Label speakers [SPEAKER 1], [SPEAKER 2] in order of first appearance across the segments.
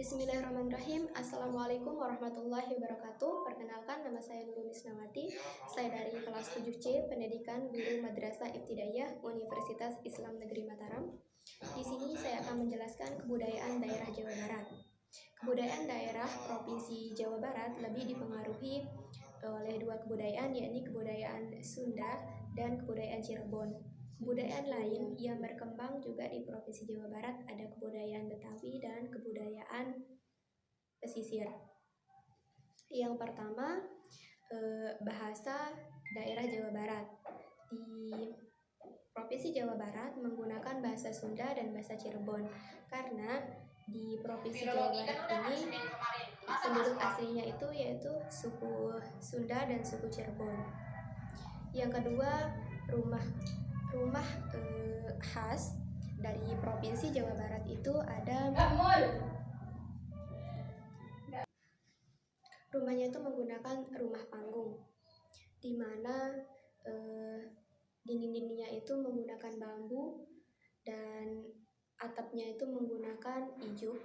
[SPEAKER 1] Bismillahirrahmanirrahim. Assalamualaikum warahmatullahi wabarakatuh. Perkenalkan, nama saya Nurul Misnawati. Saya dari kelas 7C Pendidikan Guru Madrasah Ibtidaiyah Universitas Islam Negeri Mataram. Di sini saya akan menjelaskan kebudayaan daerah Jawa Barat. Kebudayaan daerah Provinsi Jawa Barat lebih dipengaruhi oleh dua kebudayaan, yakni kebudayaan Sunda dan kebudayaan Cirebon. Kebudayaan lain yang berkembang juga di Provinsi Jawa Barat ada kebudayaan Betawi dan kebudayaan pesisir. Yang pertama, bahasa daerah Jawa Barat. Di Provinsi Jawa Barat menggunakan bahasa Sunda dan bahasa Cirebon karena di Provinsi Jawa Barat ini penduduk aslinya itu yaitu suku Sunda dan suku Cirebon. Yang kedua, rumah khas dari Provinsi Jawa Barat itu ada rumahnya itu menggunakan rumah panggung, di mana dinding-dindingnya itu menggunakan bambu dan atapnya itu menggunakan ijuk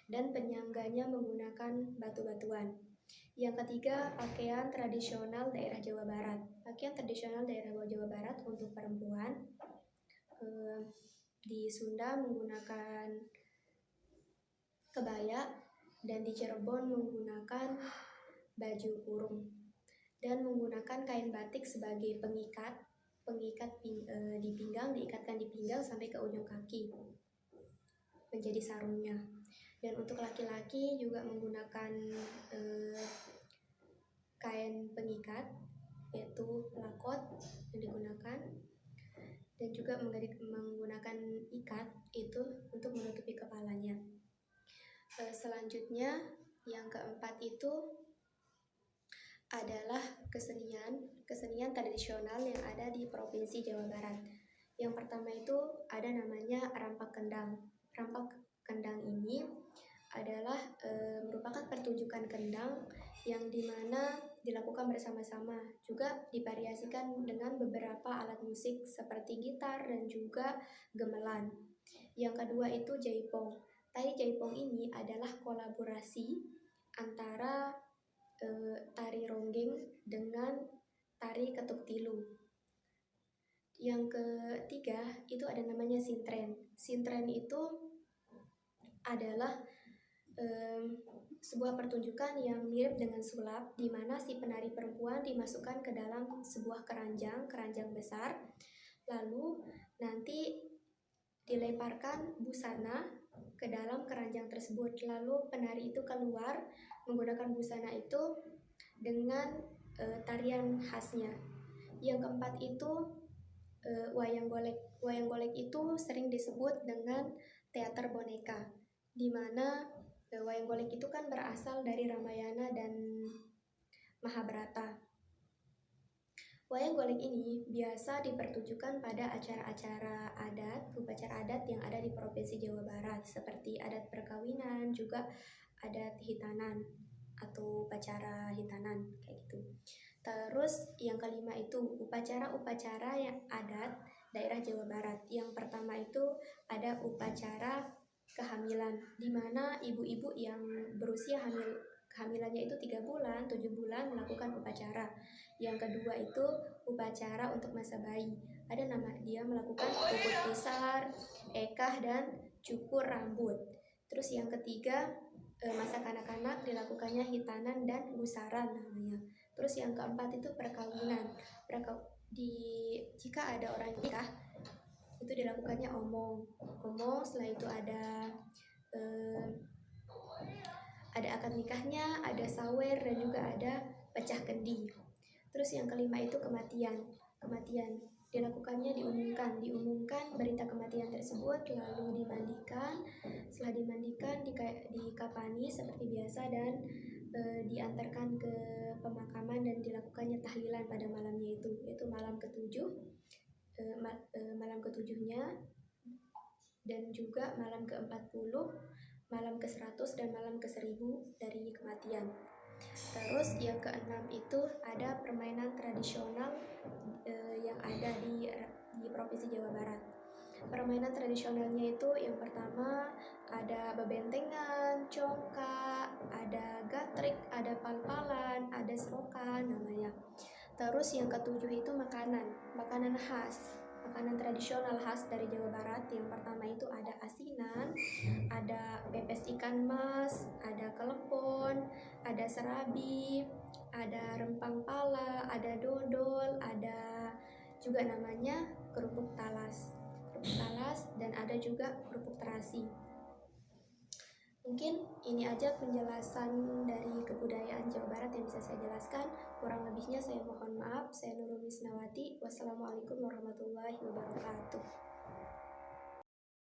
[SPEAKER 1] dan penyangganya menggunakan batu-batuan. Yang ketiga, pakaian tradisional daerah Jawa Barat. Pakaian tradisional daerah Jawa Barat untuk perempuan di Sunda menggunakan kebaya dan di Cirebon menggunakan baju kurung dan menggunakan kain batik sebagai pengikat di pinggang, diikatkan di pinggang sampai ke ujung kaki menjadi sarungnya. Dan untuk laki-laki juga menggunakan kain pengikat yaitu lakot yang digunakan, dan juga menggunakan ikat itu untuk menutupi kepalanya. Selanjutnya yang keempat itu adalah kesenian tradisional yang ada di Provinsi Jawa Barat. Yang pertama itu ada namanya Rampak Kendang. Rampak Kendang ini adalah merupakan pertunjukan kendang yang dimana dilakukan bersama-sama, juga divariasikan dengan beberapa alat musik seperti gitar dan juga gamelan. Yang kedua itu jaipong. Tari jaipong ini adalah kolaborasi antara tari ronggeng dengan tari ketuk tilu. Yang ketiga itu ada namanya sintren. Sintren itu adalah sebuah pertunjukan yang mirip dengan sulap, di mana si penari perempuan dimasukkan ke dalam sebuah keranjang besar, lalu nanti dilemparkan busana ke dalam keranjang tersebut, lalu penari itu keluar menggunakan busana itu dengan tarian khasnya. Yang keempat itu wayang golek. Wayang golek itu sering disebut dengan teater boneka, di mana wayang golek itu kan berasal dari Ramayana dan Mahabharata. Wayang golek ini biasa dipertunjukkan pada acara-acara adat, upacara adat yang ada di Provinsi Jawa Barat, seperti adat perkawinan, juga adat hitanan atau upacara hitanan kayak gitu. Terus yang kelima itu upacara-upacara yang adat daerah Jawa Barat. Yang pertama itu ada upacara kehamilan, di mana ibu-ibu yang berusia kehamilannya itu 3 bulan, 7 bulan melakukan upacara. Yang kedua itu upacara untuk masa bayi. Ada nama dia melakukan ukut pusar, ekah, dan cukur rambut. Terus yang ketiga masa kanak-kanak dilakukannya hitanan dan gusaran namanya. Terus yang keempat itu perkawinan. Jika ada orang nikah itu dilakukannya omong. Setelah itu ada akad nikahnya, ada sawer, dan juga ada pecah kendi. Terus yang kelima itu kematian. Dilakukannya diumumkan berita kematian tersebut, lalu dimandikan. Setelah dimandikan dikafani seperti biasa dan diantarkan ke pemakaman dan dilakukannya tahlilan pada malamnya itu, yaitu malam ketujuh, malam ketujuhnya, dan juga malam ke-40, malam ke-100, dan malam ke-1000 dari kematian. Terus yang keenam itu ada permainan tradisional yang ada di Provinsi Jawa Barat. Permainan tradisionalnya itu yang pertama ada bebentengan, congkak, ada gatrik, ada pal-palan, ada serokan namanya. Terus yang ketujuh itu makanan khas, makanan tradisional khas dari Jawa Barat. Yang pertama itu ada asinan, ada pepes ikan mas, ada kelepon, ada serabi, ada rempang pala, ada dodol, ada juga namanya kerupuk talas, dan ada juga kerupuk terasi. Mungkin ini aja penjelasan dari kebudayaan Jawa Barat yang bisa saya jelaskan. Kurang lebihnya saya mohon maaf. Saya Nurul Misnawati. Wassalamualaikum warahmatullahi wabarakatuh.